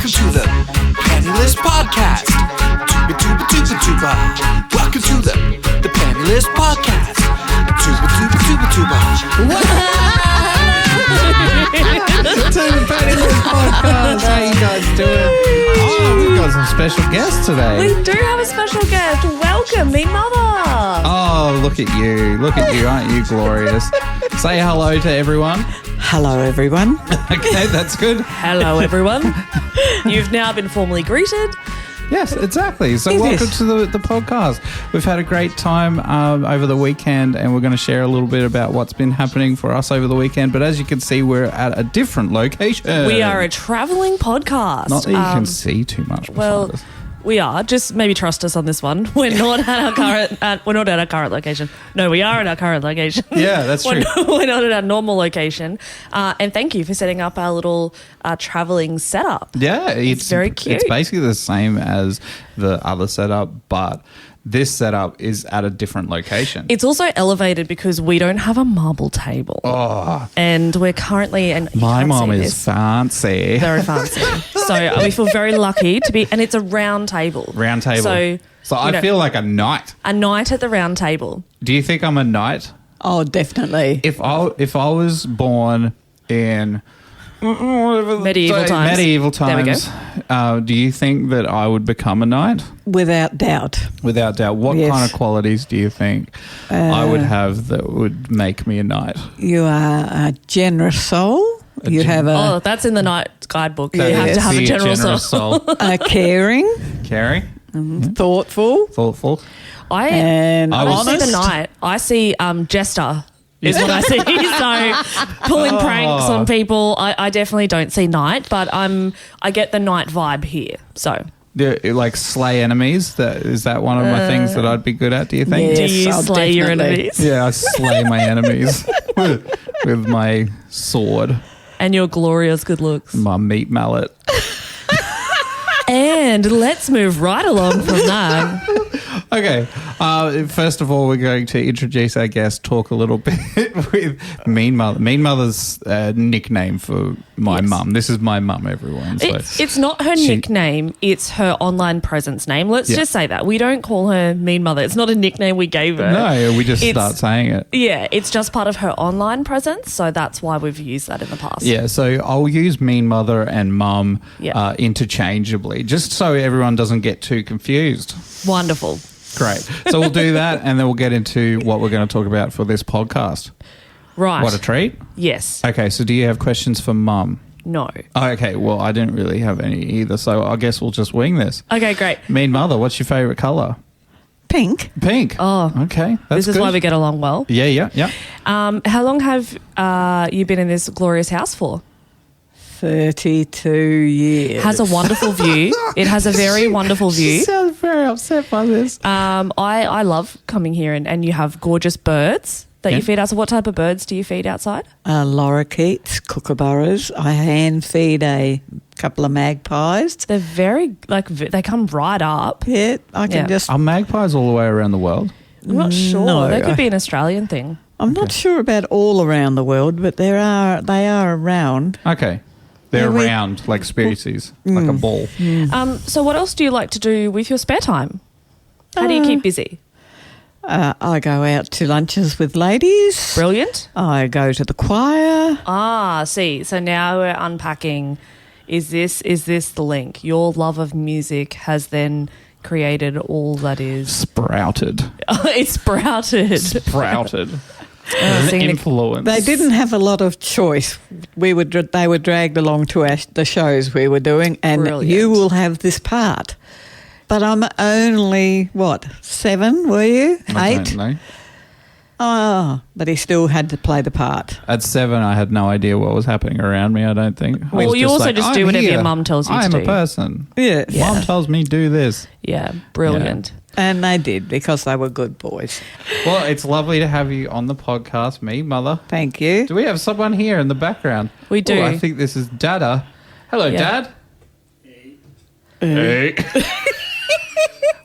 Welcome to the PennyLys Podcast. Tuba, tuba, tuba, tuba. Welcome to the PennyLys Podcast. Tuba, tuba, tuba, tuba. To the PennyLys Podcast. How you guys doing? Oh, we've got some special guests today. We do have a special guest. Welcome, MeanMutha. Oh, look at you. Look at you. Aren't you glorious? Say hello to everyone. Hello, everyone. Okay, that's good. Hello, everyone. You've now been formally greeted. Yes, exactly. So It welcome is. to the podcast. We've had a great time over the weekend, and we're going to share a little bit about what's been happening for us over the weekend. But as you can see, we're at a different location. We are a traveling podcast. Not that you can see too much. Well, beside us. we are. Just maybe trust us on this one. We're not at our current. We're not at our current location. No, we are at our current location. Yeah, that's true. We're not at our normal location. And thank you for setting up our little traveling setup. Yeah, it's very cute. It's basically the same as the other setup, but this setup is at a different location. It's also elevated because we don't have a marble table. Oh, And we're currently, and you my can't mom see is this, fancy. very fancy. So we feel very lucky to be, and it's a round table. Round table. So I feel like a knight. a night at the round table. Do you think I'm a knight? Oh, definitely. If I was born in Medieval times. medieval There we go. times, do you think that I would become a knight? Without doubt. Without doubt. What Yes. kind of qualities do you think I would have that would make me a knight? You are a generous soul. You have Oh, that's in the night guidebook. You have to have a Be general soul. a caring, Caring, thoughtful, thoughtful. I and I don't was- see honest. the knight. I see jester. Is what I see. So pulling pranks on people. I definitely don't see knight, but I get the knight vibe here. So Do you, like slay enemies? Is that one of my things that I'd be good at? Do you think? Yes, do you I'll slay your definitely. enemies? Yeah, I slay my enemies with my sword, And your glorious good looks. my meat mallet. And let's move right along from that. Okay, first of all, we're going to introduce our guest, talk a little bit with MeanMutha. MeanMutha's nickname for my Yes. mum. This is my mum, everyone. So It's not her She- nickname, it's her online presence name. Let's Yeah. just say that. We don't call her MeanMutha. It's not a nickname we gave her. no, we just It's- start saying it. Yeah, it's just part of her online presence, so that's why we've used that in the past. Yeah, so I'll use MeanMutha and mum Yeah. interchangeably, just so everyone doesn't get too confused. Wonderful. Great. So we'll do that, and then we'll get into what we're going to talk about for this podcast. Right. What a treat. Yes. Okay, so do you have questions for mum? No. Oh, okay, well, I didn't really have any either, so I guess we'll just wing this. Okay, great. MeanMutha, what's your favourite colour? pink. Pink. Oh. Okay, that's This is good. why we get along well. Yeah. How long have you been in this glorious house for? 32 years. Has a wonderful view. It has a very wonderful She view. sounds very upset by this. I love coming here and you have gorgeous birds that Yeah. you feed outside. What type of birds do you feed outside? lorikeets, kookaburras. I hand feed a couple of magpies. They're very, they come right up. Yeah, I can Yeah. just. Are magpies all the way around the world? I'm not sure. No, That could be an Australian thing. I'm not sure about all around the world, but they are around. Okay. They're Yeah, we- round, like species, like a ball. So what else do you like to do with your spare time? How do you keep busy? I go out to lunches with ladies. Brilliant. I go to the choir. See, so now we're unpacking. Is this the link? Your love of music has then created all that is. Sprouted. It's sprouted. Sprouted. Seeing the- Influence. They didn't have a lot of choice. They were dragged along to the shows we were doing, and Brilliant. you will have this part. But I'm only, 7, were you? I 8? don't know. Oh, but he still had to play the part. At 7, I had no idea what was happening around me, I don't think. I Well, was you also like, just do "I'm whatever your here. mum tells you to I'm do." a person. Yeah. Mum tells me do this. Yeah, brilliant. And they did, because they were good boys. Well, it's lovely to have you on the podcast, MeanMutha. Thank you. Do we have someone here in the background? We do. Oh, I think this is Dada. Hello, Yeah. Dad. Hey.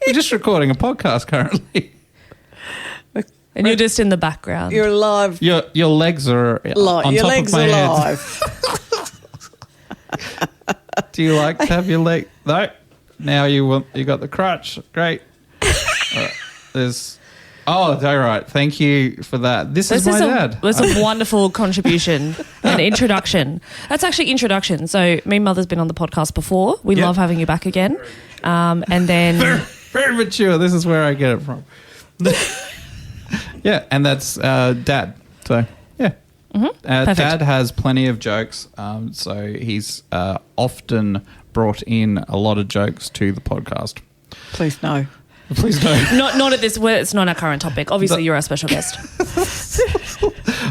We're just recording a podcast currently. And you're just in the background. You're alive. Your legs are on Your top legs of my are head. alive. Do you like to have your leg? No. Now you got the crutch. Great. There's. Oh, all right. Thank you for that. This is my dad. It's a wonderful contribution and introduction. That's actually introduction. So MeanMutha's been on the podcast before. We love having you back again. And then... Very mature. This is where I get it from. Yeah, and that's Dad. So, yeah. Perfect. Dad has plenty of jokes. So he's often brought in a lot of jokes to the podcast. Please no. Please don't. Not at this. It's not our current topic. Obviously, you're our special guest.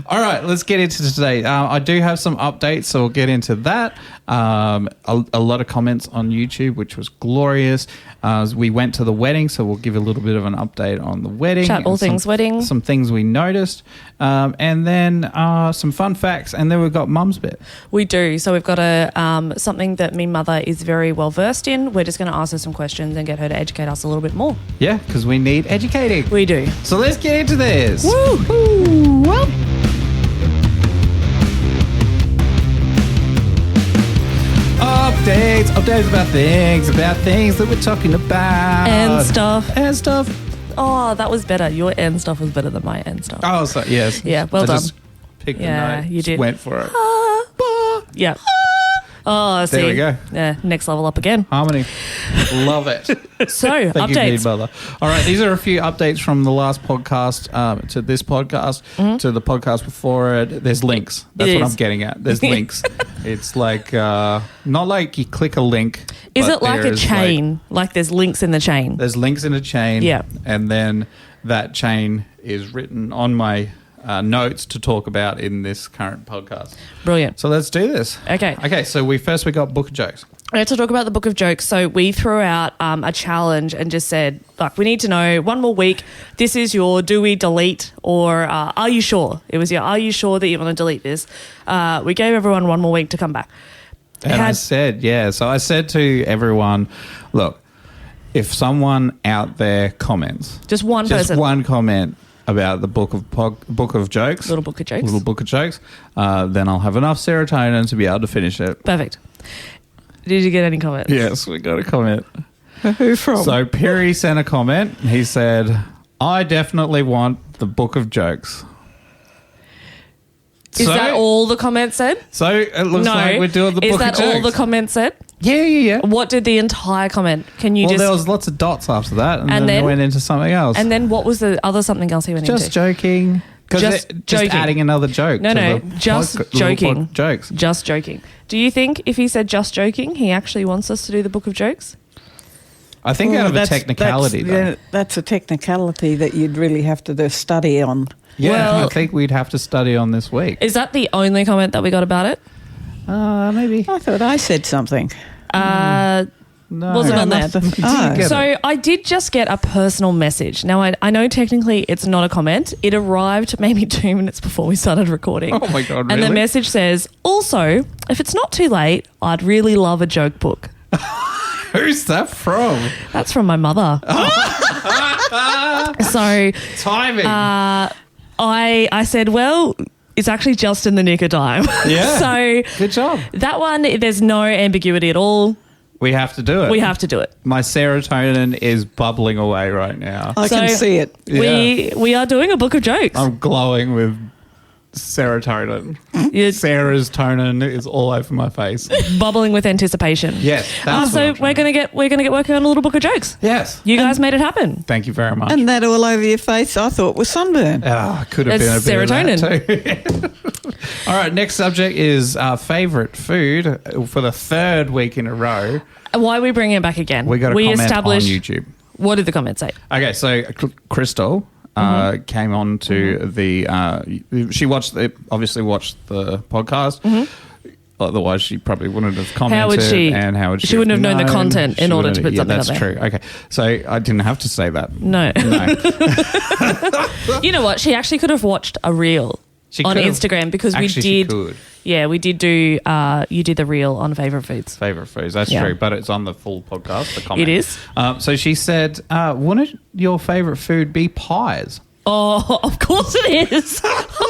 All right, let's get into today. I do have some updates, so we'll get into that. A lot of comments on YouTube, which was glorious. We went to the wedding, so we'll give a little bit of an update on the wedding. Chat all things wedding. Some things we noticed. And then some fun facts. And then we've got Mum's bit. We do. So we've got something that MeanMutha is very well versed in. We're just going to ask her some questions and get her to educate us a little bit more. Yeah, because we need educating. We do. So let's get into this. Woo! Updates about things that we're talking about. And stuff. Oh, that was better. Your end stuff was better than my end stuff. Oh, so, yes. Yeah, well I done. Just picked Yeah, the note. you did. Went for it. Yeah. Oh, see. There we go. Yeah, next level up again. Harmony. Love it. So, Thank you, updates. MeanMutha. All right, these are a few updates from the last podcast to this podcast, to the podcast before it. There's links. That's what I'm getting at. There's links. It's like, not like you click a link. Is but it like a chain? Like there's links in the chain? There's links in a chain. Yeah. And then that chain is written on my notes to talk about in this current podcast. Brilliant. So let's do this. Okay. So we got Book of Jokes. I had to talk about the Book of Jokes. So we threw out a challenge and just said, like, we need to know one more week. This is your do we delete or are you sure? It was your are you sure that you want to delete this? We gave everyone one more week to come back. And I said, So I said to everyone, look, if someone out there comments. Just one person. one comment about the book of jokes. Little book of jokes. Then I'll have enough serotonin to be able to finish it. Perfect. Did you get any comments? Yes, we got a comment. Who from? So Perry sent a comment. He said, I definitely want the book of jokes. Is that all the comments said? So it looks like we're doing the book of jokes. Is that all the comments said? Yeah. What did the entire comment? Can you there was lots of dots after that, and then it went into something else. And then what was the other something else he went into? Just joking. Just adding another joke. No, just joking. Jokes. Just joking. Do you think if he said just joking, he actually wants us to do the book of jokes? I think out of a technicality, though. That's a technicality that you'd really have to study on. Yeah, well, I think we'd have to study on this week. Is that the only comment that we got about it? Maybe. I thought I said something. No, wasn't on there. So I did just get a personal message. Now, I know technically it's not a comment. It arrived maybe 2 minutes before we started recording. Oh, my God, really? And the message says, also, if it's not too late, I'd really love a joke book. Who's that from? That's from my mother. So timing. I said, well, it's actually just in the nick of time. Yeah. So good job. That one, there's no ambiguity at all. We have to do it. We have to do it. My serotonin is bubbling away right now. I can see it. We are doing a book of jokes. I'm glowing with serotonin. Sarah's tonin is all over my face. Bubbling with anticipation. Yes. That's so we're gonna get working on a little book of jokes. Yes. You guys made it happen. Thank you very much. And that all over your face, I thought was sunburn. Could have been a bit serotonin. of that too. All right, next subject is our favourite food for the third week in a row. Why are we bringing it back again? We got a comment on YouTube. What did the comment say? Okay, so Crystal came on to the. She obviously watched the podcast. Otherwise, she probably wouldn't have commented. How would she? And how would she? She wouldn't have known the content in order to put something up there. That's true. Okay, so I didn't have to say that. No. You know what? She actually could have watched a reel on Instagram because we did. She could. Yeah, we did do. You did the reel on favourite foods. Favourite foods, that's true. But it's on the full podcast. The comment. It is. So she said, "Wouldn't your favourite food be pies?" Oh, of course it is.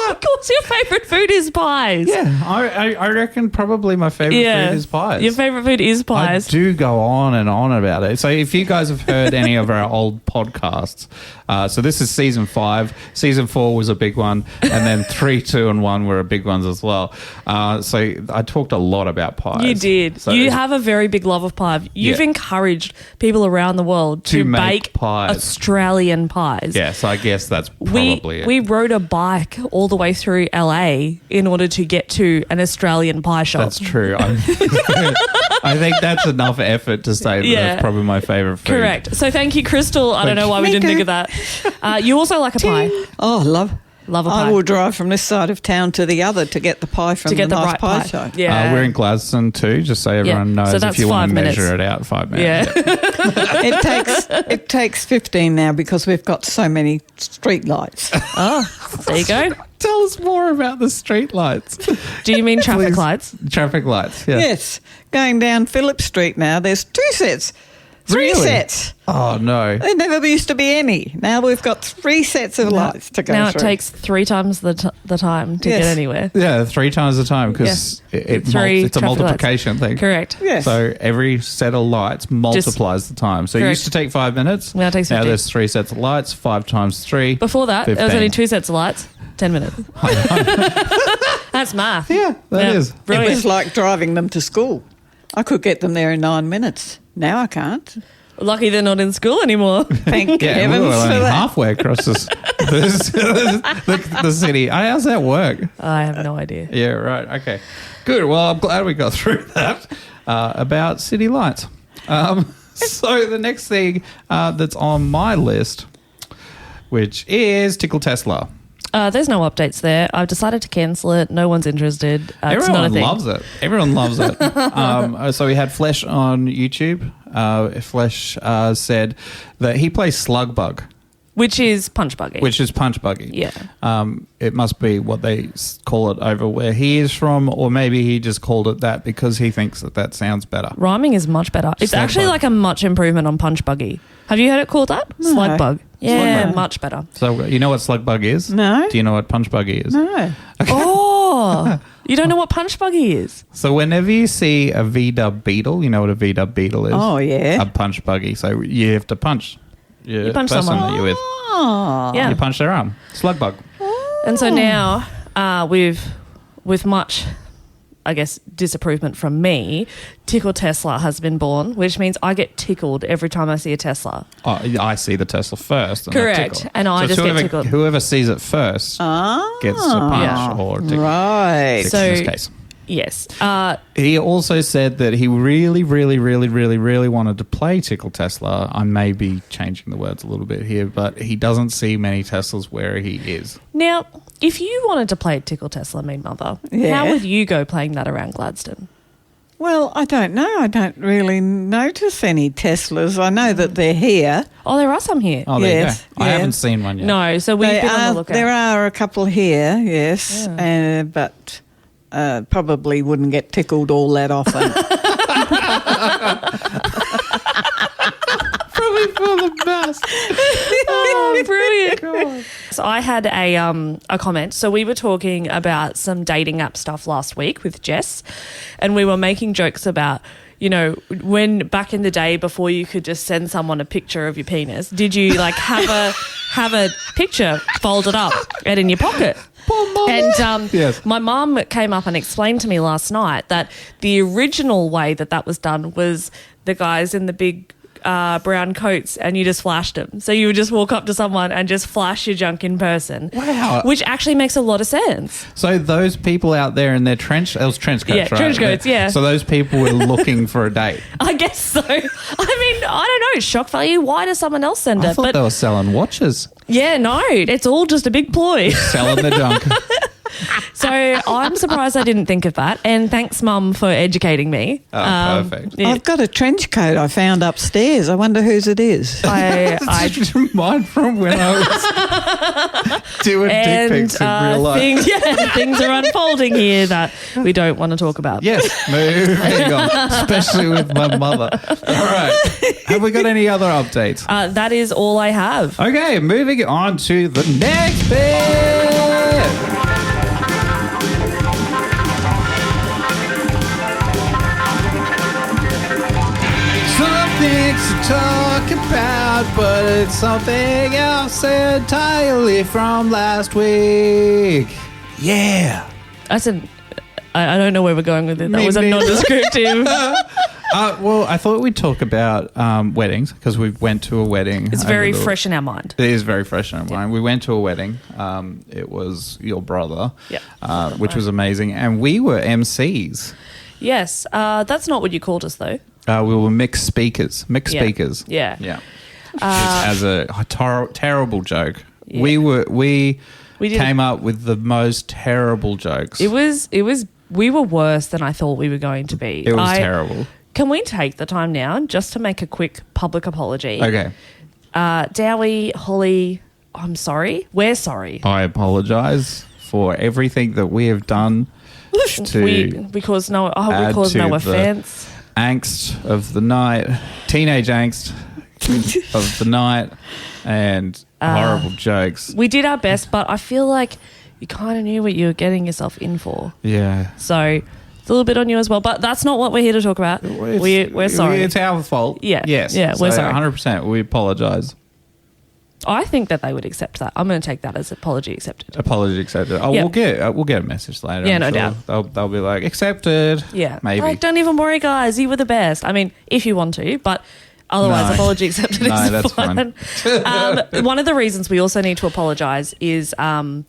Of course, your favourite food is pies. Yeah, I reckon probably my favourite food is pies. Your favourite food is pies. I do go on and on about it. So if you guys have heard any of our old podcasts, so this is season 5. Season 4 was a big one, and then 3, 2, and 1 were big ones as well. So I talked a lot about pies. You did. So you have a very big love of pie. You've encouraged people around the world to make bake pies. Australian pies. Yeah, so I guess that's probably it. We rode a bike all the way through LA in order to get to an Australian pie shop. That's true. I think that's enough effort to say that that's probably my favourite food. Correct. So thank you, Crystal. I don't know why we didn't think of that. You also like a pie. Oh, love a pie. I will drive from this side of town to the other to get the pie from the nice right pie shop. Yeah. We're in Gladstone too, just so everyone knows. So that's if you want 5 to minutes. measure it out, 5 minutes. Yeah. It takes 15 now because we've got so many street lights. Oh, there you go. Tell us more about the street lights. Do you mean traffic lights? Traffic lights, yeah. Yes, going down Phillip Street now, there's 2 sets. 3 Really? sets. Oh, no. There never used to be any. Now we've got 3 sets of lights to go Now through. it takes 3 times the time to get anywhere. Yeah, 3 times the time because it's a traffic multiplication thing. Correct. Yes. So every set of lights multiplies the time. So it Correct. used to take 5 minutes. Now it takes 15. there's 3 sets of lights, 5 times 3. Before that, there was 15. only 2 sets of lights, 10 minutes. That's math. Yeah, that is. It Brilliant. was like driving them to school. I could get them there in 9 minutes. Now I can't. Lucky they're not in school anymore. Thank Yeah, we heavens were for only that. halfway across the city. How does that work? I have no idea. Yeah, right. Okay. Good. Well, I'm glad we got through that about city lights. So the next thing that's on my list, which is Tickle Tesla. There's no updates there. I've decided to cancel it. No one's interested. It's not a Everyone thing. loves it. Everyone loves it. So we had Flesh on YouTube. Flesh said that he plays Slugbug, Which is punch buggy. which is punch buggy. Yeah. It must be what they call it over where he is from, or maybe he just called it that because he thinks that sounds better. Rhyming is much better. It's Slug actually bug. like a much improvement on punch buggy. Have you heard it called that? No. Slug bug. Yeah, Slug bug. much better. So you know what Slugbug is? No. Do you know what punch buggy is? No. Oh, you don't know what punch buggy is? So whenever you see a V-dub beetle, you know what a V-dub beetle is? Oh, yeah. A punch buggy. So you have to punch. You punch person someone. that you're with. Oh. Yeah. You punch their arm. Slugbug. And so now, with much, I guess, disapproval from me, Tickle Tesla has been born, which means I get tickled every time I see a Tesla. Oh, I see the Tesla first. And I Correct. tickle. And I So just get whoever, tickled. Whoever sees it first gets a punch Yeah. or tickle. Right. Six So- in this case. Yes. He also said that he really, really, really, really, really wanted to play Tickle Tesla. I may be changing the words a little bit here, but he doesn't see many Teslas where he is. Now, if you wanted to play Tickle Tesla, MeanMutha, Yeah. how would you go playing that around Gladstone? Well, I don't know. I don't really notice any Teslas. I know that they're here. Oh, there are some here. Oh, there Yes, you go. I yeah. haven't seen one yet. No, so we've been on the lookout. There are a couple here, yes, but probably wouldn't get tickled all that often. Probably for the best. Oh, brilliant. So I had a comment. So we were talking about some dating app stuff last week with Jess, and we were making jokes about, you know, when back in the day before you could just send someone a picture of your penis, did you like have a picture folded up and in your pocket? And Yes. my mum came up and explained to me last night that the original way that was done was the guys in the big brown coats, and you just flashed them. So you would just walk up to someone and just flash your junk in person. Wow. Which actually makes a lot of sense. So those people out there in their trench coats, Yeah, right? trench coats, yeah. So those people were looking for a date. I guess so. I mean, I don't know. Shock value. Why does someone else send I it? thought But they were selling watches, yeah, no, it's all just a big ploy. selling the junk. So I'm surprised I didn't think of that. And thanks, Mum, for educating me. Oh, perfect. Yeah, I've got a trench coat I found upstairs. I wonder whose it is. I Mine from when I was doing dick and pics in real life. things are unfolding here that we don't want to talk about. Yes, moving on, especially with my mother. All right. Have we got any other updates? That is all I have. Okay, moving on to the next bit. not, but it's something else entirely from last week. Yeah. I don't know where we're going with it. That Me was a neither. non-descriptive. Well, I thought we'd talk about weddings because we went to a wedding. It's very fresh in our mind. It is very fresh in our mind. We went to a wedding. It was your brother, which was amazing. And we were MCs. Yes. That's not what you called us, though. We were mixed speakers. Speakers. Yeah. Yeah. As a terrible joke. Yeah. We did- came up with the most terrible jokes. It was. We were worse than I thought we were going to be. It was terrible. Can we take the time now just to make a quick public apology? Okay. Dowie, Holly, I'm sorry. We're sorry. I apologise for everything that we have done to We caused no add to no the offence. angst of the night, teenage angst of the night, and horrible jokes. We did our best, but I feel like you kind of knew what you were getting yourself in for. Yeah. So it's a little bit on you as well, but that's not what we're here to talk about. We're sorry. It's our fault. Yeah. Yes. Yeah, we're sorry. 100%. We apologise. I think that they would accept that. I'm going to take that as apology accepted. Apology accepted. Oh, Yeah. we'll get a message later. Yeah, I'm no sure. doubt. They'll be like, accepted. Yeah. Maybe. Like, don't even worry, guys. You were the best. I mean, if you want to, but otherwise, No. apology accepted No, is that's fine. One of the reasons we also need to apologise is I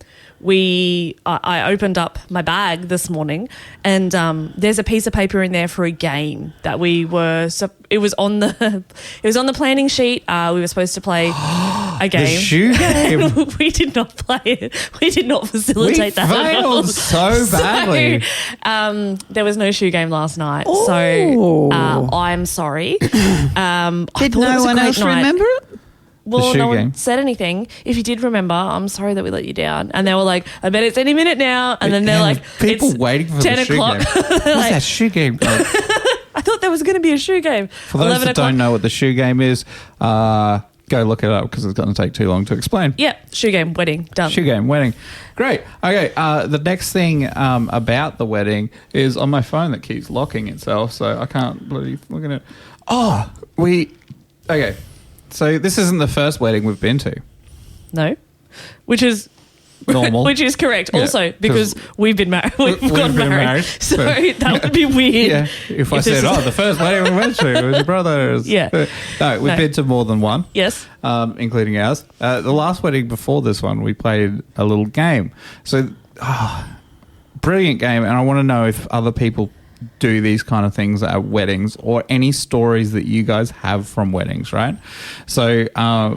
opened up my bag this morning and there's a piece of paper in there for a game that we were. So it was on the planning sheet. We were supposed to play a game. The shoe game. We did not play it. We did not facilitate that. at all. failed so badly. So, there was no shoe game last night. Oh. So I'm sorry. Did I thought it no was a one great else night. remember it? Well, shoe no one game. said anything. If you did remember, I'm sorry that we let you down. And they were like, I bet it's any minute now. And then they're Yeah, like, people it's waiting for 10 the shoe o'clock. game. What's that shoe game? I thought there was going to be a shoe game. For those that don't know what the shoe game is, go look it up because it's going to take too long to explain. Yeah, shoe game, wedding, done. Shoe game, wedding. Great. Okay, the next thing about the wedding is on my phone that keeps locking itself, so I can't bloody look at it. Okay. So this isn't the first wedding we've been to. No, which is Normal. which is correct. Yeah, also, because 'cause we've been married. We've gotten been married. married, So so- that would be weird. Yeah. If I this said, is- the first wedding we went to was your brother's. Yeah. No, we've No. been to more than one. Yes. Including ours. The last wedding before this one, we played a little game. So, brilliant game. And I want to know if other people do these kind of things at weddings or any stories that you guys have from weddings, right? So,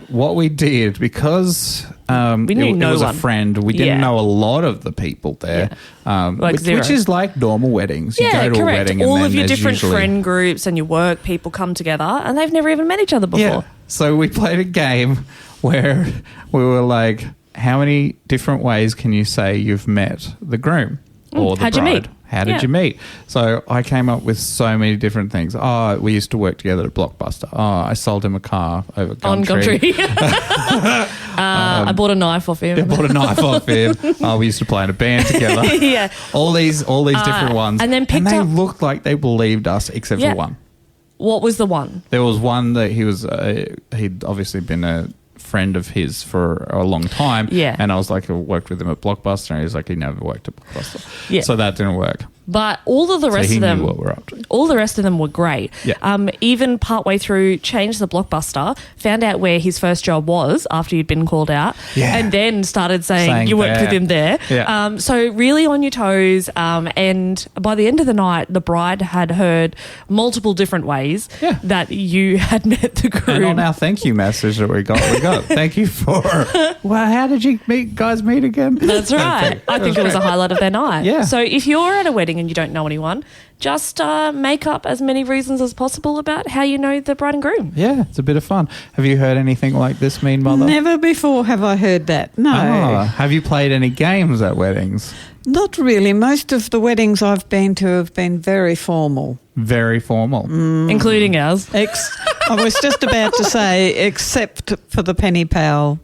what we did, because We knew it no was a one. friend, we didn't Yeah. know a lot of the people there, Like zero. which is like normal weddings. You Yeah, go to a correct. wedding and All then of your there's different usually, friend groups and your work people come together and they've never even met each other before. Yeah. So we played a game where we were like, how many different ways can you say you've met the groom or the How'd you bride? meet? How did Yeah. you meet? So I came up with so many different things. Oh, we used to work together at Blockbuster. Oh, I sold him a car over On Gumtree. Gumtree. I bought a knife off him. I bought a knife off him. Oh, we used to play in a band together. Yeah. All these different ones. and then picked they up- looked like they believed us except Yeah. for one. What was the one? There was one that he was, he'd obviously been a friend of his for a long time. Yeah. And I was like, I worked with him at Blockbuster, and he's like, he never worked at Blockbuster. Yeah. So that didn't work. But all of the So rest he of knew them, what we're up to. all the rest of them were great. Yeah. Even partway through, changed the Blockbuster, found out where his first job was after he'd been called out, Yeah. and then started saying Saying you worked there. with him there. Yeah. So really on your toes. And by the end of the night, the bride had heard multiple different ways Yeah. that you had met the groom. And on our thank you message that we got thank you for, well, how did you guys meet again? That's right. I think it was a highlight of their night. Yeah. So if you're at a wedding and you don't know anyone, just make up as many reasons as possible about how you know the bride and groom. Yeah, it's a bit of fun. Have you heard anything like this, Mean Mother? Never before have I heard that. No. Oh, have you played any games at weddings? Not really. Most of the weddings I've been to have been very formal. Very formal. Including ours. I was just about to say, except for the Penny Pal,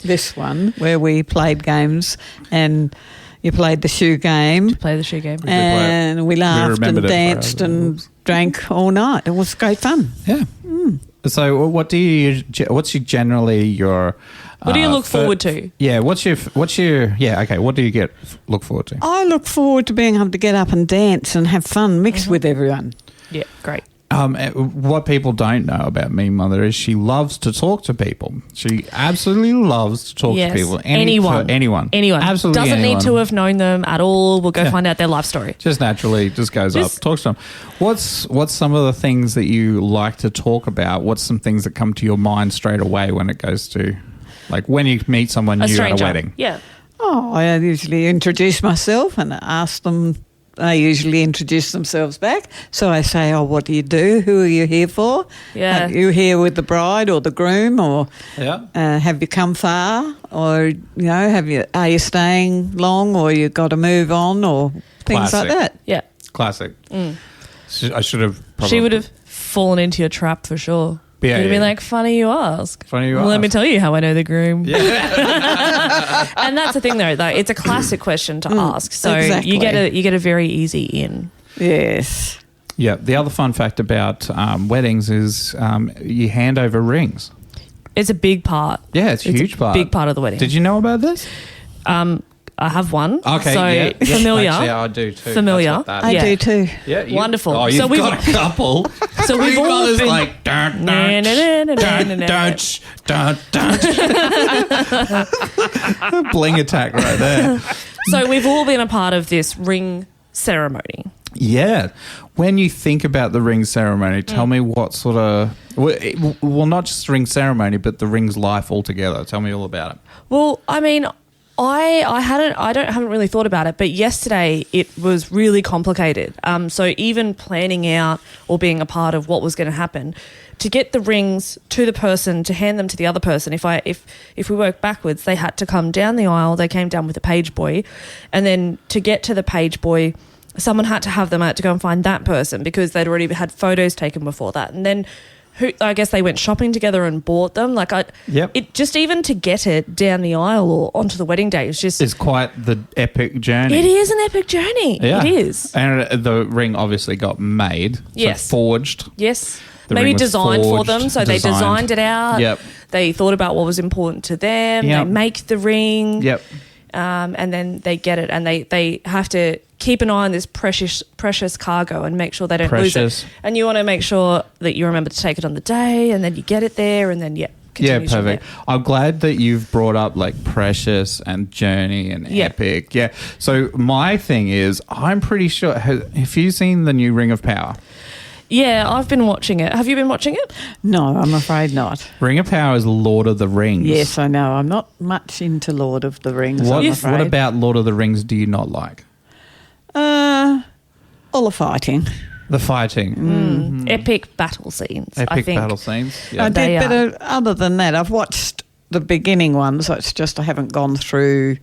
this one, where we played games and you played the shoe game. Play the shoe game. And we laughed and remembered it for danced and ourselves. drank all night. It was great fun. Yeah. So what's generally your... What do you look forward to? Yeah, what do you look forward to? I look forward to being able to get up and dance and have fun mixed with everyone. Yeah, great. What people don't know about MeanMutha is she loves to talk to people. She absolutely loves to talk to people. Anyone. Absolutely Doesn't anyone. need to have known them at all. We'll go find out their life story. Just naturally just goes up, talks to them. What's some of the things that you like to talk about? What's some things that come to your mind straight away when it goes to, like when you meet someone new at a wedding? Yeah. Oh, I usually introduce myself and ask them. They usually introduce themselves back. So I say, oh, what do you do? Who are you here for? Yeah. Are you here with the bride or the groom? Or have you come far? Or, are you staying long or you got to move on or things Classic. like that? Yeah. Classic. I should have probably... She would have fallen into your trap for sure. Yeah, You'd have been like, funny you ask. Let me tell you how I know the groom. Yeah. And that's the thing though, it's a classic question to ask. So exactly. you get a very easy in. Yes. Yeah. The other fun fact about weddings is you hand over rings. It's a big part. Yeah, it's a huge part. Big part of the wedding. Did you know about this? I have one. Okay, so yeah. familiar. Actually, I do too. Familiar. That's what that I is. do too. Yeah, Wonderful. Oh, you've So we've got a couple. So we've all Grandmother's been like don't bling attack right there. So we've all been a part of this ring ceremony. Yeah. When you think about the ring ceremony, tell me what sort of well, not just ring ceremony, but the ring's life altogether. Tell me all about it. Well, I mean, I haven't really thought about it, but yesterday it was really complicated. So even planning out or being a part of what was going to happen, to get the rings to the person, to hand them to the other person. If we work backwards, they had to come down the aisle. They came down with a page boy, and then to get to the page boy, someone had to have them out to go and find that person because they'd already had photos taken before that, and then. I guess they went shopping together and bought them. It just even to get it down the aisle or onto the wedding day it's quite the epic journey. It is an epic journey. Yeah. It is. And the ring obviously got made. Yes. So forged. Yes. The Maybe ring was designed for forged, them. So they designed it out. Yep. They thought about what was important to them. Yep. They make the ring. Yep. And then they get it, and they have to keep an eye on this precious cargo and make sure they don't lose it. And you want to make sure that you remember to take it on the day, and then you get it there, and then continue from perfect. there. I'm glad that you've brought up like precious and journey and epic. Yeah. So my thing is, I'm pretty sure. Have you seen the new Ring of Power? Yeah, I've been watching it. Have you been watching it? No, I'm afraid not. Ring of Power is Lord of the Rings. Yes, I know. I'm not much into Lord of the Rings. What about Lord of the Rings do you not like? All the fighting. The fighting. Epic battle scenes. I Epic think. battle scenes. Yeah. I did, but other than that, I've watched the beginning ones. So it's just I haven't gone through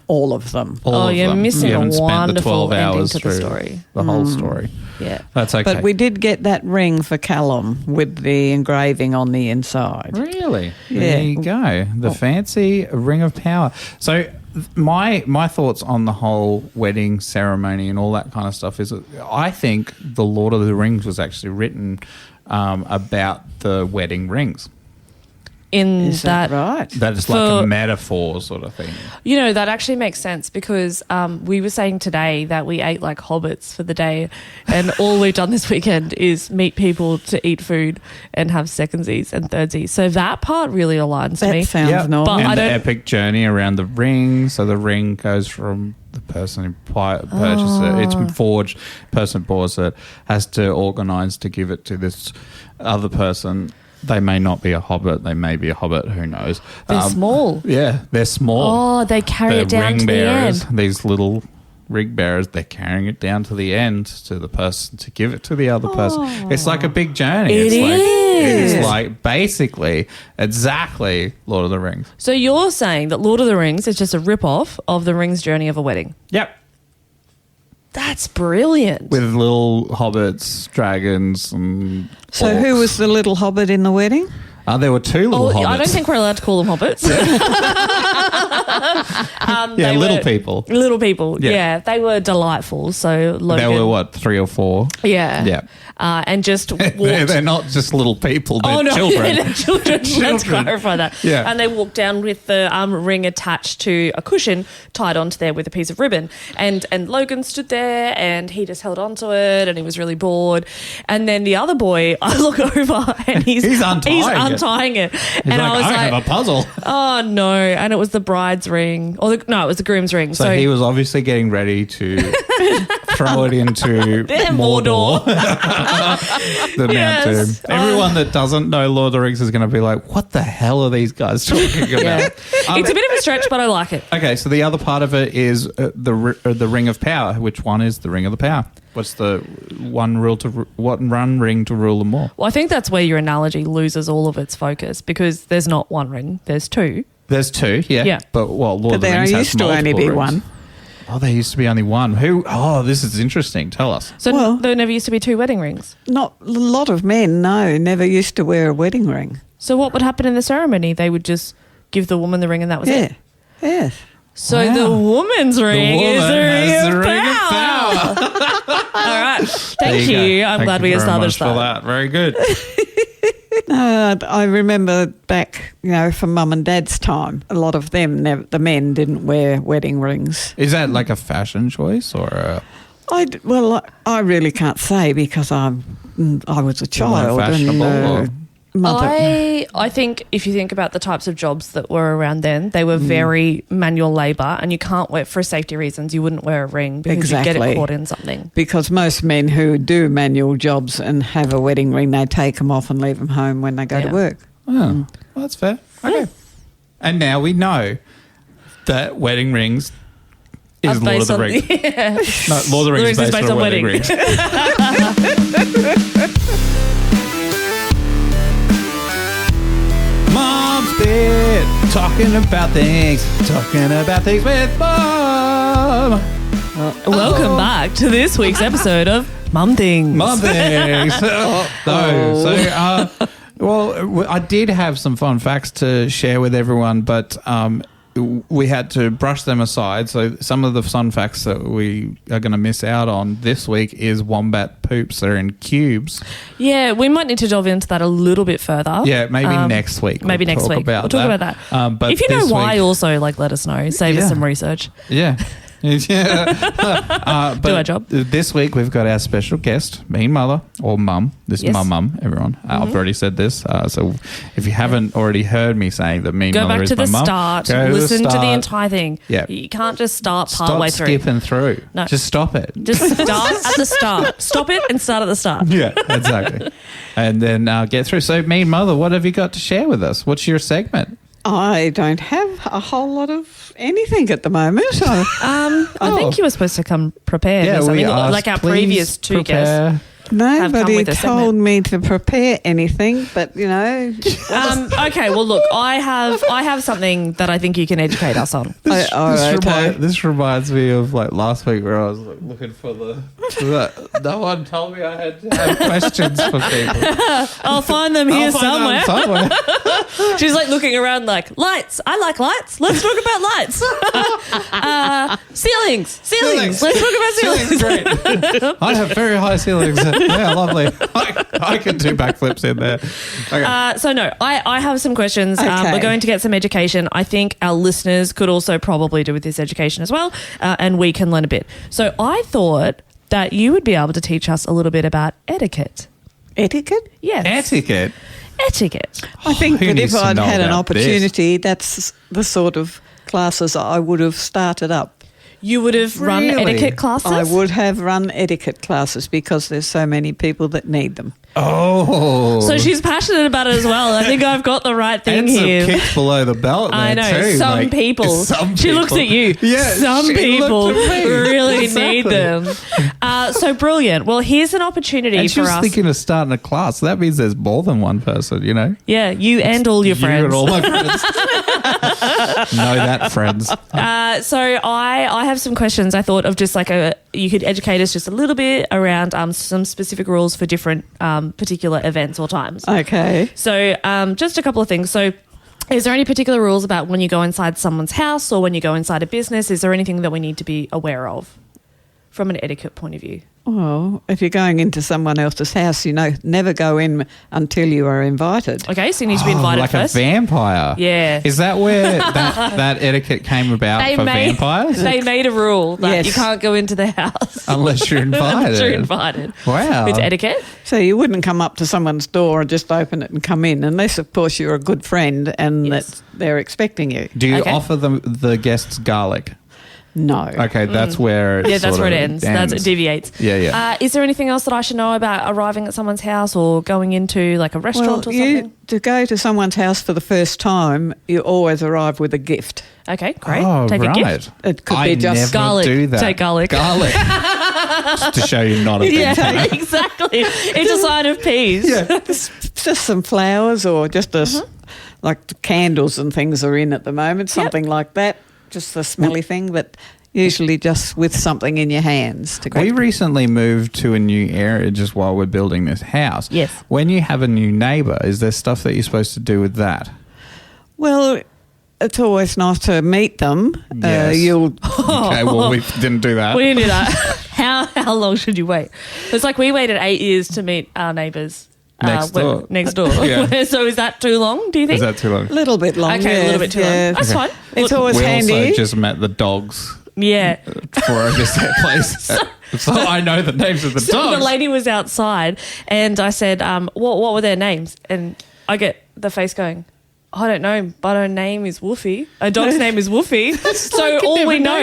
all of them. All of you're them. missing You a haven't spent the wonderful 12 ending hours to the through story. the whole story. Yeah. That's okay. But we did get that ring for Callum with the engraving on the inside. Really? Yeah. There you go. The fancy Ring of Power. So my thoughts on the whole wedding ceremony and all that kind of stuff is I think The Lord of the Rings was actually written about the wedding rings. Is that right? That is like a metaphor sort of thing. You know, that actually makes sense because we were saying today that we ate like hobbits for the day, and all we've done this weekend is meet people to eat food and have secondsies and thirdsies. So that part really aligns to me. That sounds normal. But And the epic journey around the ring. So the ring goes from the person who purchased it. It's forged. Person who bought it has to organise to give it to this other person. They may not be a hobbit. They may be a hobbit. Who knows? They're small. Yeah, they're small. Oh, they carry They're it down ring to bearers. the end. These little ring bearers, they're carrying it down to the end to the person to give it to the other person. It's like a big journey. It is. It's like basically exactly Lord of the Rings. So you're saying that Lord of the Rings is just a rip-off of the Ring's Journey of a Wedding? Yep. That's brilliant. With little hobbits, dragons, and So orcs. who was the little hobbit in the wedding? There were two little hobbits. I don't think we're allowed to call them hobbits. Yeah, They little were- people. Little people, Yeah. yeah. They were delightful. So Logan, They were what, 3 or 4? Yeah. Yeah. And just walked. They're not just little people, they're Oh no, children. they're children. Let's Children. clarify that. Yeah. And they walked down with the ring attached to a cushion tied onto there with a piece of ribbon. And Logan stood there and he just held onto it and he was really bored. And then the other boy, I look over and he's untying it. He's And I was have a puzzle. oh no. And it was the bride's ring. Or it was the groom's ring. So he was obviously getting ready to throw it into Mordor. The Yes. mountain. Everyone that doesn't know Lord of the Rings is going to be like, what the hell are these guys talking about? Yeah. It's a bit of a stretch, but I like it. Okay, so the other part of it is the Ring of Power. Which one is the Ring of the Power? What's the one ring to rule them all? Well, I think that's where your analogy loses all of its focus because there's not one ring, there's 2. There's 2, yeah. Yeah. But Lord of the there Rings has used to only multiple be rings. one. Oh, there used to be only one. Who? Oh, this is interesting. Tell us. So Well- there never used to be 2 wedding rings. Not a lot of men, no, never used to wear a wedding ring. So what would happen in the ceremony? They would just give the woman the ring and that was Yeah, it. yes. So Wow. the woman's ring is the ring, has of, the ring of power. power. All right. There Thank go. you. I'm Thank glad you we very established much for that. that. Very good. I remember back, from Mum and Dad's time, a lot of them, the men didn't wear wedding rings. Is that like a fashion choice or a... I really can't say because I was a child fashionable, or- and mother. I think if you think about the types of jobs that were around then, they were very manual labour and you can't wear, for safety reasons, you wouldn't wear a ring because you'd get Exactly. it caught in something. Because most men who do manual jobs and have a wedding ring, they take them off and leave them home when they go Yeah. to work. Oh, well, that's fair. Okay. And now we know that wedding rings is Lord of the Rings. Yeah. No, Lord of the Rings is based on wedding rings. Mom's bit. Talking about things with Mom. Welcome back to this week's episode of Mum Things. Mom things. Well, I did have some fun facts to share with everyone, but we had to brush them aside. So some of the fun facts that we are going to miss out on this week is wombat poops are in cubes. Yeah, we might need to delve into that a little bit further. Yeah, maybe next week. Maybe next week. We'll talk about that. But if you know this why, week- also let us know. Save us Yeah. some research. Yeah. Yeah. But our job. This week we've got our special guest, MeanMutha or Mum. This is Yes. my mum, everyone. I've already said this. So if you haven't already heard me saying that MeanMutha Go back is to my the mum, start. go to Listen to the start. entire thing. Yeah. You can't just start Stop partway through. skipping through. No. Just stop it. Just start at the start. Stop it and start at the start. Yeah, exactly. And then get through. So, MeanMutha, what have you got to share with us? What's your segment? I don't have a whole lot of anything at the moment. I Oh. think you were supposed to come prepared with something asked, like our please previous 2 guests. prepare. come Nobody with a told segment. me to prepare anything, but Okay, well look, I have something that I think you can educate us on. This reminds me of like last week where I was like, looking for no one told me I had to have questions for people. I'll find them here I'll find somewhere. them somewhere. She's like looking around like, lights. I like lights. Let's talk about lights. Ceilings. Let's talk about ceilings. Great. I have very high ceilings. Yeah, lovely. I can do backflips in there. Okay. So no, I have some questions. Okay. We're going to get some education. I think our listeners could also probably do with this education as well, and we can learn a bit. So I thought that you would be able to teach us a little bit about etiquette. etiquette. Yes. Etiquette. Etiquette. I think Who that needs if to I'd know had an about this? opportunity, that's the sort of classes I would have started up. You would have run Really? etiquette classes? I would have run etiquette classes because there's so many people that need them. Oh. So she's passionate about it as well. I think I've got the right thing and some here. kicks below the belt there I know. too. Some Like, people. some She looks people- at you. Yeah, Some she people looked at me. really Exactly. need them. So brilliant. Well, here's an opportunity And she for was us. thinking of starting a class. That means there's more than one person, you know? Yeah, you and all your friends. You and all my friends. Know that, friends. So I have some questions. I thought of just like you could educate us just a little bit around some specific rules for different particular events or times. Okay. So just a couple of things. So Is there any particular rules about when you go inside someone's house or when you go inside a business? Is there anything that we need to be aware of from an etiquette point of view? Well, if you're going into someone else's house, never go in until you are invited. Okay, so you need to be invited like first. a vampire. Yeah. Is that where that etiquette came about for vampires? They made a rule that Yes. you can't go into the house Unless you're invited. unless you're invited. Wow. It's etiquette. So you wouldn't come up to someone's door and just open it and come in, unless, of course, you're a good friend and Yes. that they're expecting you. Do you Okay. offer the guests garlic? No. Okay, that's where it Yeah, that's sort where it of ends. It deviates. Yeah, yeah. Is there anything else that I should know about arriving at someone's house or going into like a restaurant or something? To go to someone's house for the first time, you always arrive with a gift. Okay, great. Oh, Take right. a gift. It could I be just never Garlic. do that. Take garlic. Garlic. Just to show you're not a Yeah, vampire. exactly. It's a sign of peace. Yeah. just some flowers or just like the candles and things are in at the moment, something like that. Just a smelly thing, but usually just with something in your hands to go. We recently moved to a new area just while we're building this house. Yes. When you have a new neighbour, is there stuff that you're supposed to do with that? Well, it's always nice to meet them. Yes. You'll Okay, well, we didn't do that. We didn't do that. How long should you wait? It's like we waited 8 years to meet our neighbours. Next door. Next door. Yeah. So is that too long, do you think? Is that too long? a little bit long. Okay, a little bit too long. That's fine. It's always We handy. also just met the dogs Yeah. for this place. So I know the names of the So dogs. the lady was outside and I said, what were their names? And I get the face going, I don't know, but her name is Woofy. Her dog's name is Woofy. So all we know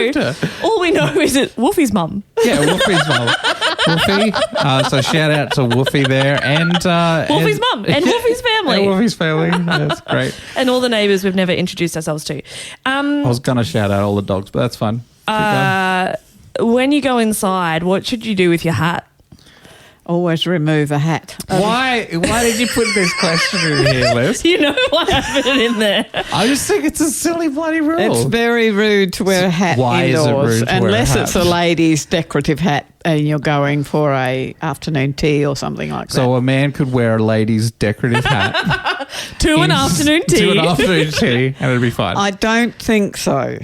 is it Woofy's mum. Yeah, Woofy's mum. Woofy. So shout out to Woofy there. And Woofy's mum and Woofy's family. And Woofy's family. That's great. And all the neighbours we've never introduced ourselves to. I was going to shout out all the dogs, but that's fine. Keep going. When you go inside, what should you do with your hat? Always remove a hat. Why did you put this question in here, Liz? You know why I put it in there. I just think it's a silly bloody rule. It's very rude to wear a hat Why is it indoors, rude to wear a unless hat? it's a lady's decorative hat and you're going for a afternoon tea or something like that. So a man could wear a lady's decorative hat To an afternoon tea. to an afternoon tea, and it'd be fine. I don't think so.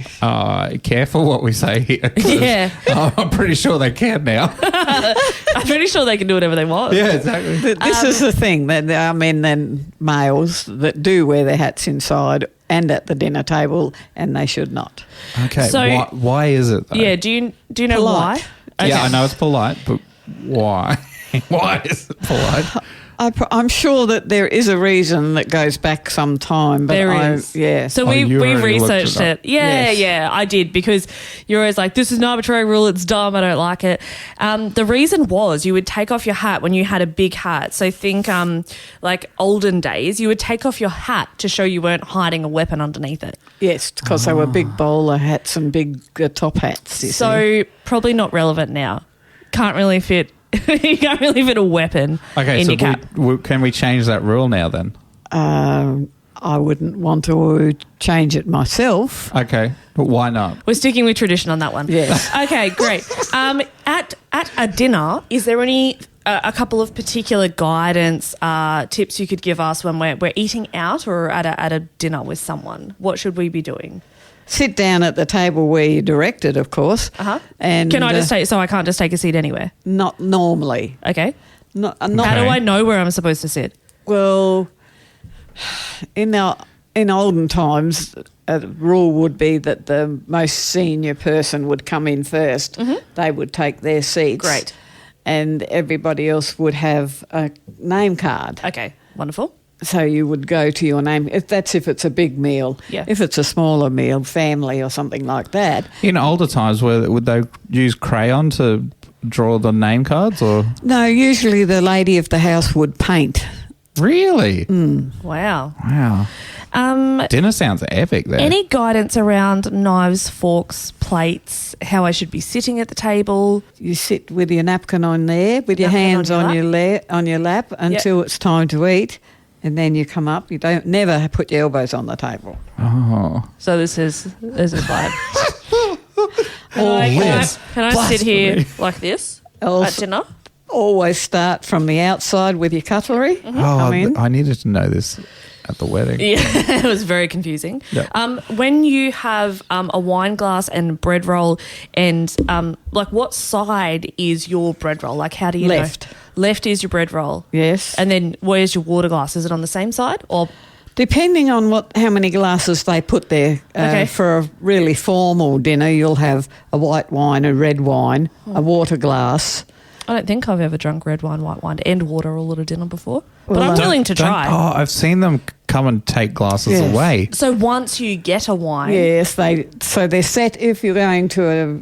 Careful what we say here. 'Cause Yeah. I'm pretty sure they can now. I'm pretty sure they can do whatever they want. Yeah, exactly. This is the thing, that there are men and males that do wear their hats inside and at the dinner table, and they should not. Okay, So- why is it though? Yeah, do you know Polite. why? Yeah, I know it's polite, but why? Why is it polite? I'm sure that there is a reason that goes back some time. But There is. Yeah. So Oh, we you already looked researched it up. it. Yeah, Yes. yeah, I did, because you're always like, this is an arbitrary rule, it's dumb, I don't like it. The reason was you would take off your hat when you had a big hat. So think like olden days, you would take off your hat to show you weren't hiding a weapon underneath it. Yes, because they were big bowler hats and big top hats. you see. So probably not relevant now. Can't really fit. You can't really fit a weapon Okay, in so your cap. can we change that rule now then? I wouldn't want to change it myself. Okay, but why not? We're sticking with tradition on that one. Yes. Okay, great. At a dinner, is there any a couple of particular guidance tips you could give us when we're eating out or at a dinner with someone? What should we be doing? Sit down at the table where you're directed, of course. Uh-huh. And Can I just take? So I can't just take a seat anywhere. Not normally. Okay. Not How Okay. do I know where I'm supposed to sit? well. In olden times, a rule would be that the most senior person would come in first. They would take their seats. Great. And everybody else would have a name card. Okay. Wonderful. So you would go to your name. If it's a big meal. Yeah. If it's a smaller meal, family or something like that. In older times, would they use crayon to draw the name cards, or No, usually the lady of the house would paint. really? Wow. Wow, dinner sounds epic there. Any guidance around knives, forks, plates, how I should be sitting at the table? You sit with your napkin on there, with your Napkin on hands your on your lap until it's time to eat, and then you come up. You don't never put your elbows on the table. Oh, So this is fine. Liz, Can I sit here like this at Also, dinner? always start from the outside with your cutlery. oh, Come in. I needed to know this. at the wedding. Yeah, it was very confusing. Yeah. When you have a wine glass and bread roll, and like, what side is your bread roll? Like, how do you Left. know? Left is your bread roll. Yes. And then where's your water glass? Is it on the same side or? Depending on how many glasses they put there. Okay. For a really formal dinner, you'll have a white wine, a red wine, a water glass. I don't think I've ever drunk red wine, white wine, and water all at a dinner before. But Well, I'm willing to Don't- try. Oh, I've seen them come and take glasses Yes. away. So once you get a wine, Yes, they're set. If you're going to a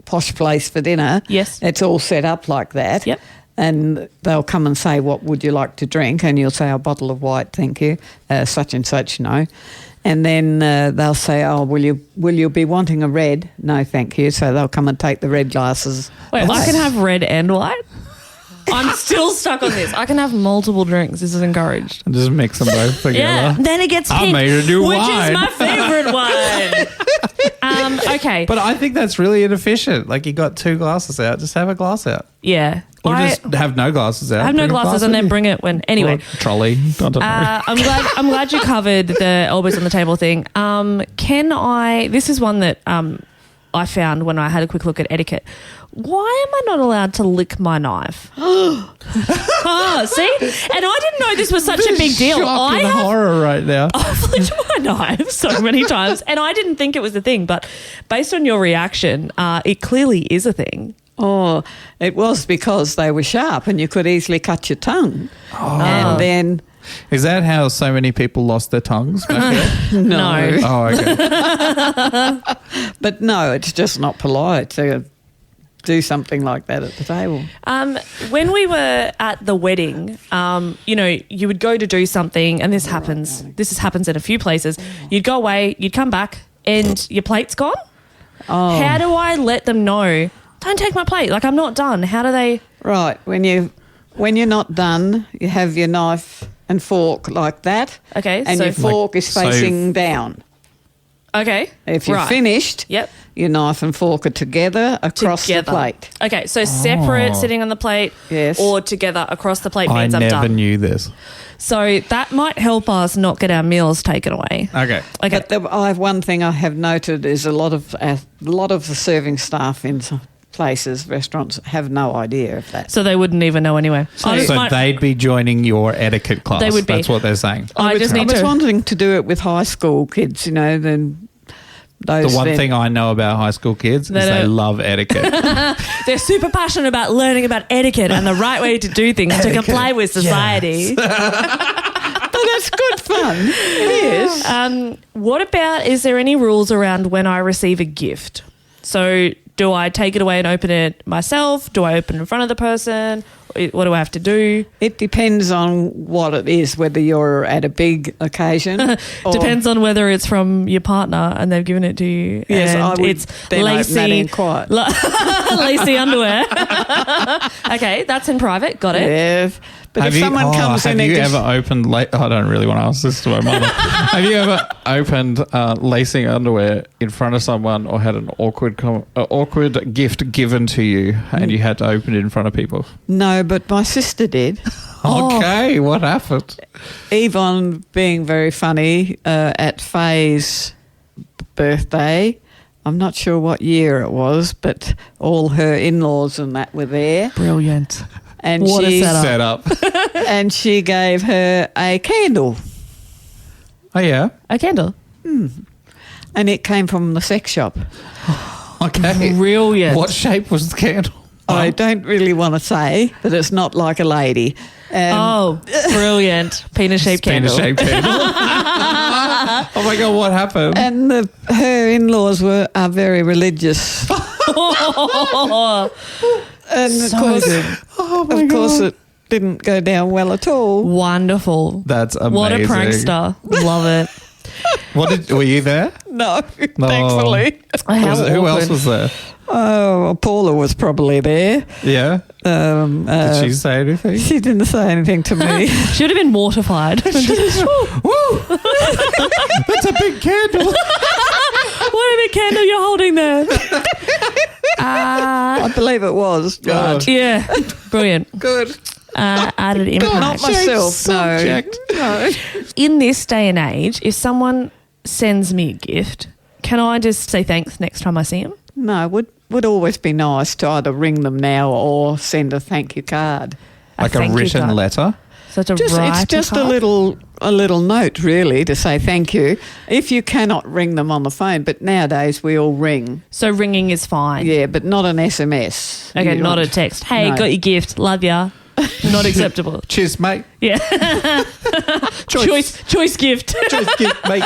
posh place for dinner, Yes. it's all set up like that. Yep. And they'll come and say, "What would you like to drink?" And you'll say, "A bottle of white, thank you." Such and such, no. And then they'll say, "Oh, will you be wanting a red?" "No, thank you." So they'll come and take the red glasses. wait, away. I can have red and white? I'm still stuck on this. I can have multiple drinks. This is encouraged. And just mix them both together. Yeah, then it gets I pink, made a new which wine. is my favourite wine. Okay, But I think that's really inefficient. Like, you got 2 glasses out, just have a glass out. yeah. Or just have no glasses out. have no bring a glasses glass and with then you. bring it when. Anyway, Or a trolley. I don't know. I'm glad you covered the elbows on the table thing. Can I? This is one that I found when I had a quick look at etiquette. Why am I not allowed to lick my knife? Oh, see? And I didn't know this was such a big deal. Shock I and have horror right now. I've licked my knife so many times, and I didn't think it was a thing. But based on your reaction, it clearly is a thing. Oh, it was because they were sharp and you could easily cut your tongue. Oh. And then, Is that how so many people lost their tongues back then? No. Oh, okay. but no, it's just not polite to do something like that at the table. When we were at the wedding, you would go to do something, and this happens at a few places. You'd go away, you'd come back, and your plate's gone. Oh. How do I let them know? Don't take my plate. Like, I'm not done. How do they? Right, when you're not done, you have your knife and fork like that. Okay, And so- your fork is facing down. Okay. If you're right. finished, Yep. your knife and fork are together across the plate. Okay, so separate Oh. sitting on the plate, Yes. or together across the plate I means I'm never done. knew this. So that might help us not get our meals taken away. Okay. Okay. But one thing I have noted is a lot of the serving staff in some places, restaurants, have no idea of that. So they wouldn't even know anyway. I So might- they'd be joining your etiquette class. They would be. That's what they're saying. I just need I was to. wanting to do it with high school kids, then those The one then- thing I know about high school kids is They they don't- love etiquette. They're super passionate about learning about etiquette and the right way to do things to comply with society. But it's good fun. It is. What about, is there any rules around when I receive a gift? So do I take it away and open it myself? Do I open it in front of the person? What do I have to do? It depends on what it is, whether you're at a big occasion. or- Depends on whether it's from your partner and they've given it to you. Yes, and I would it's then open lacy, that in quiet. lacy underwear. Okay, that's in private. Got it. Yes. But if someone comes in have and you just, ever opened? I don't really want to ask this to my mother. Have you ever opened lacing underwear in front of someone, or had an awkward gift given to you, and you had to open it in front of people? No, but my sister did. Okay, what happened? Yvonne, being very funny, at Faye's birthday, I'm not sure what year it was, but all her in-laws and that were there. Brilliant. And What a she setup. Set up. and she gave her a candle, Oh yeah. A candle. and it came from the sex shop. Okay. Brilliant. What shape was the candle? I don't really want to say, but it's not like a lady. Oh, brilliant. Penis-shaped candle. Penis-shaped candle. Oh my god, what happened? And her in-laws are very religious. And So of course, good. Oh course, it didn't go down well at all. Wonderful. That's amazing. What a prankster. Love it. Were you there? No, thankfully. How Who else awkward. was there? Oh, Paula was probably there. Yeah. Did she say anything? She didn't say anything to me. She would have been mortified. Woo! That's a big candle. What a big candle you're holding there. I believe it was. God. Yeah. Brilliant. Good. Added Not impact. myself, subject. no. in this day and age, if someone sends me a gift, can I just say thanks next time I see them? No, it would always be nice to either ring them now or send a thank you card. Like a thank you written card. letter? So it's It's just a little note, really, to say thank you. If you cannot ring them on the phone, but nowadays we all ring. So ringing is fine. Yeah, but not an SMS. Okay, You not a want- text. Hey, No. got your gift. Love ya. Not acceptable. Cheers, mate. Yeah. choice gift. Choice gift, mate.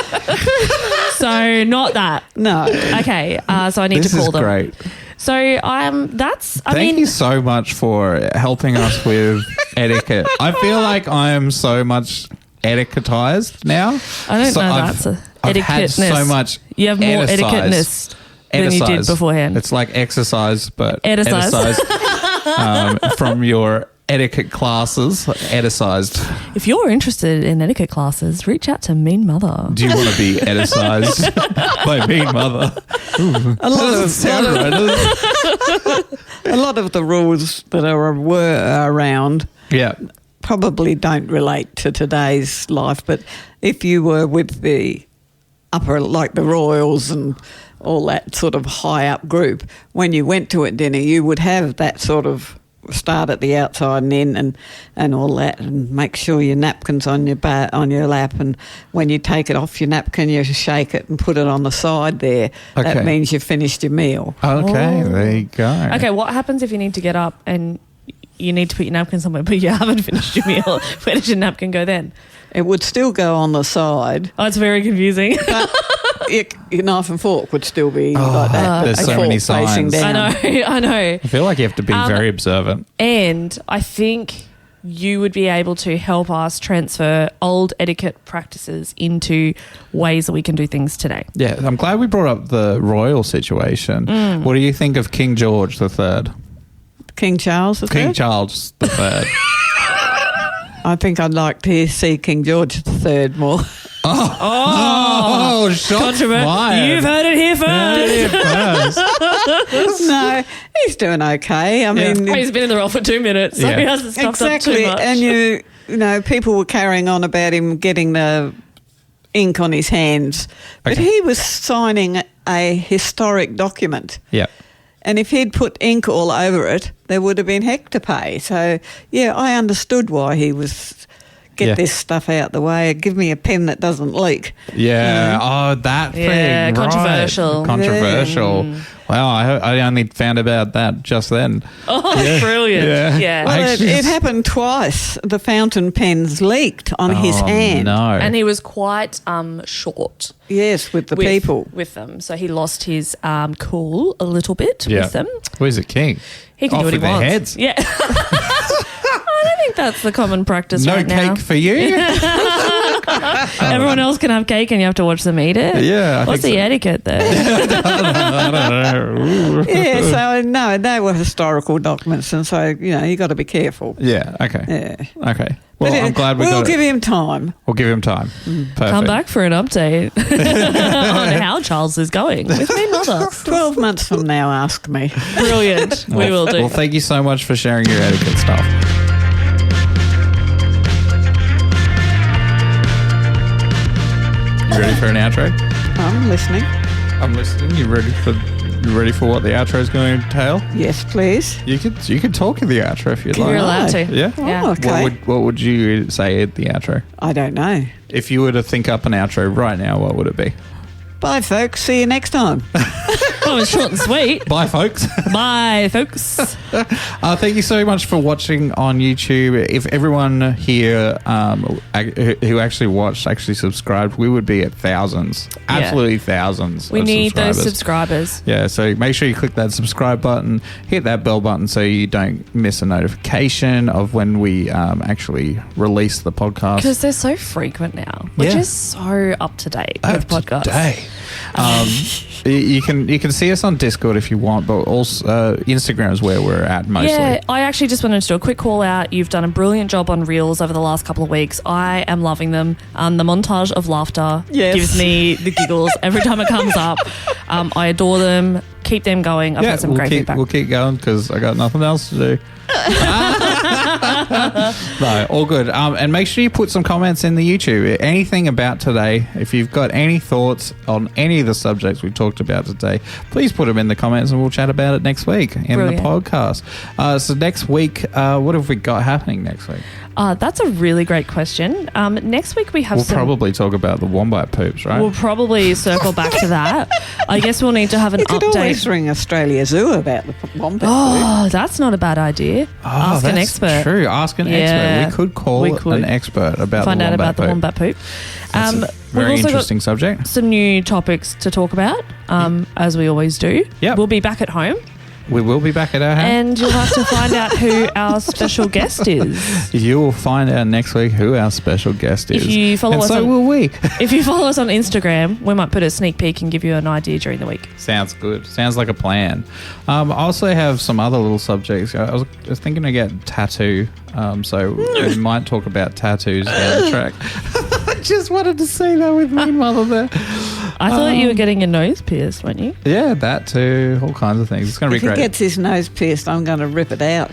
So not that. No. Okay. So I need This to call is them. great. So Thank you so much for helping us with etiquette. I feel like I am so much etiquettized now. I don't So know I've- that's a I've had etiquette-ness. so much You have more eticized. etiquette-ness than you did Eticized. beforehand. It's like exercise, but Eticized. eticized, from your etiquette classes. Eticized. If you're interested in etiquette classes, reach out to MeanMutha. Do you want to be eticized by Mean Mother? A lot of Sound right, does it? a lot of the rules that were around Yeah. probably don't relate to today's life. But if you were with the upper, like the royals and all that sort of high up group, when you went to a dinner, you would have that sort of start at the outside and in and all that, and make sure your napkin's on your lap, and when you take it off your napkin, you shake it and put it on the side there. Okay. That means you've finished your meal. Okay, Oh. there you go. Okay, what happens if you need to get up and you need to put your napkin somewhere, but you haven't finished your meal? Where does your napkin go then? It would still go on the side, Oh, it's very confusing. but your knife and fork would still be like that. there's but so the fork many facing signs. I down. know. I feel like you have to be very observant. And I think you would be able to help us transfer old etiquette practices into ways that we can do things today. Yeah, I'm glad we brought up the royal situation. Mm. What do you think of King George III? King Charles III? King Charles III. I think I'd like to see King George III more. Oh, shots Controversial. fired. You've heard it here first. No, he's doing okay. I mean, Oh, he's been in the role for 2 minutes, so Yeah. he hasn't stuffed exactly. up too much. And you know, people were carrying on about him getting the ink on his hands, but Okay. he was signing a historic document. Yeah. And if he'd put ink all over it, there would have been heck to pay. So, yeah, I understood why he was get this stuff out the way. Give me a pen that doesn't leak. Yeah. Oh, that thing. Yeah, right. controversial. Controversial. Wow, I only found about that just then. Oh, brilliant. Yeah. Yeah. Well, Actually, it happened twice. The fountain pens leaked on his Oh, hand. No. And he was quite short Yes, with the people. with them. So he lost his cool a little bit with them. Where's the king? He can Off do what he with their wants. heads. Yeah. I don't think that's the common practice No right cake now. for you? Everyone else can have cake and you have to watch them eat it. Yeah, I What's think the so. etiquette there? I don't know. Ooh. Yeah, so no, they were historical documents, and so you got to be careful. Yeah, okay. Yeah, Okay. Well, but I'm glad we we'll got give it. him time. We'll give him time. Perfect. Come back for an update on how Charles is going with me mother. 12 months from now, ask me. Brilliant. We will do. Well, thank you so much for sharing your etiquette stuff. You ready for an outro? I'm listening. I'm listening. You ready for what the outro is going to entail? Yes, please. You could talk in the outro if you'd You're like. allowed to. Yeah. Yeah. Oh, okay. What would you say at the outro? I don't know. If you were to think up an outro right now, what would it be? Bye, folks. See you next time. Oh, it's short and sweet. Bye, folks. Bye, folks. Thank you so much for watching on YouTube. If everyone here who actually watched actually subscribed, we would be at thousands. Absolutely thousands. We of need subscribers. those subscribers. Yeah, so make sure you click that subscribe button, hit that bell button so you don't miss a notification of when we actually release the podcast. Because they're so frequent now. We're Yeah. just so up to date with podcasts. Today. You can see us on Discord if you want, but also Instagram is where we're at mostly. Yeah, I actually just wanted to do a quick call out. You've done a brilliant job on Reels over the last couple of weeks. I am loving them. The montage of laughter gives me the giggles every time it comes up. I adore them. Keep them going. I've had some great feedback. We'll keep going because I got nothing else to do. No, all good. And make sure you put some comments in the YouTube. Anything about today. If you've got any thoughts on any of the subjects we talked about today, please put them in the comments and we'll chat about it next week in the podcast. So next week, what have we got happening next week? That's a really great question. Next week we'll probably talk about the wombat poops, right? We'll probably circle back to that. I guess we'll need to have an you update. could always ring Australia Zoo about the wombat. Oh, that's not a bad idea. Ask an expert. True. Ask an expert. We could call an expert about find the out wombat about the wombat poop. Very interesting subject. Some new topics to talk about, as we always do. Yep. We'll be back at home. We will be back at our house. And you'll have to find out who our special guest is. You will find out next week who our special guest is. If you follow us will we. If you follow us on Instagram, we might put a sneak peek and give you an idea during the week. Sounds good. Sounds like a plan. I also have some other little subjects. I was thinking to get tattoo, so we might talk about tattoos down the track. I just wanted to say that with MeanMutha there. I thought you were getting your nose pierced, weren't you? Yeah, that too. All kinds of things. It's going to be great. If he gets his nose pierced, I'm going to rip it out.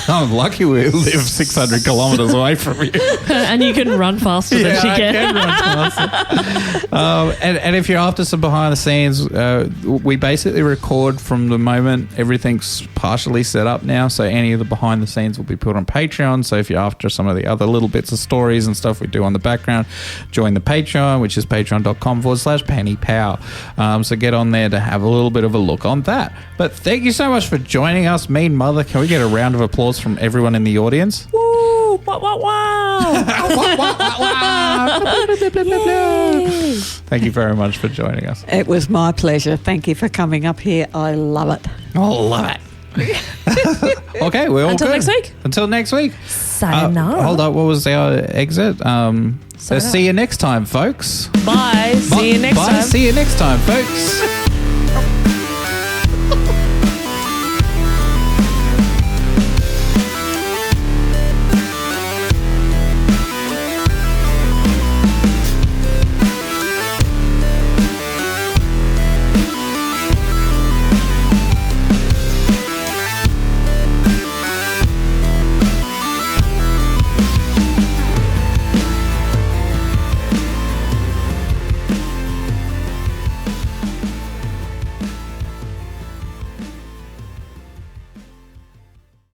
I'm lucky we live 600 kilometres away from you. And you can run faster than she can. I can run faster. And if you're after some behind the scenes, we basically record from the moment everything's partially set up now. So any of the behind the scenes will be put on Patreon. So if you're after some of the other little bits of stories and stuff we do on the background, join the Patreon, which is patreon.com/pennypow. So get on there to have a little bit of a look on that. But thank you so much for joining us, MeanMutha. Can we get a round of applause from everyone in the audience? Woo! Wow, wow, wow! Thank you very much for joining us. It was my pleasure. Thank you for coming up here. I love it. Oh, love it. Okay, we're all Until good. next week. Until next week. Sayonara. Hold up, what was our exit? See you next time, folks. Bye. See you next time. See you next time, folks.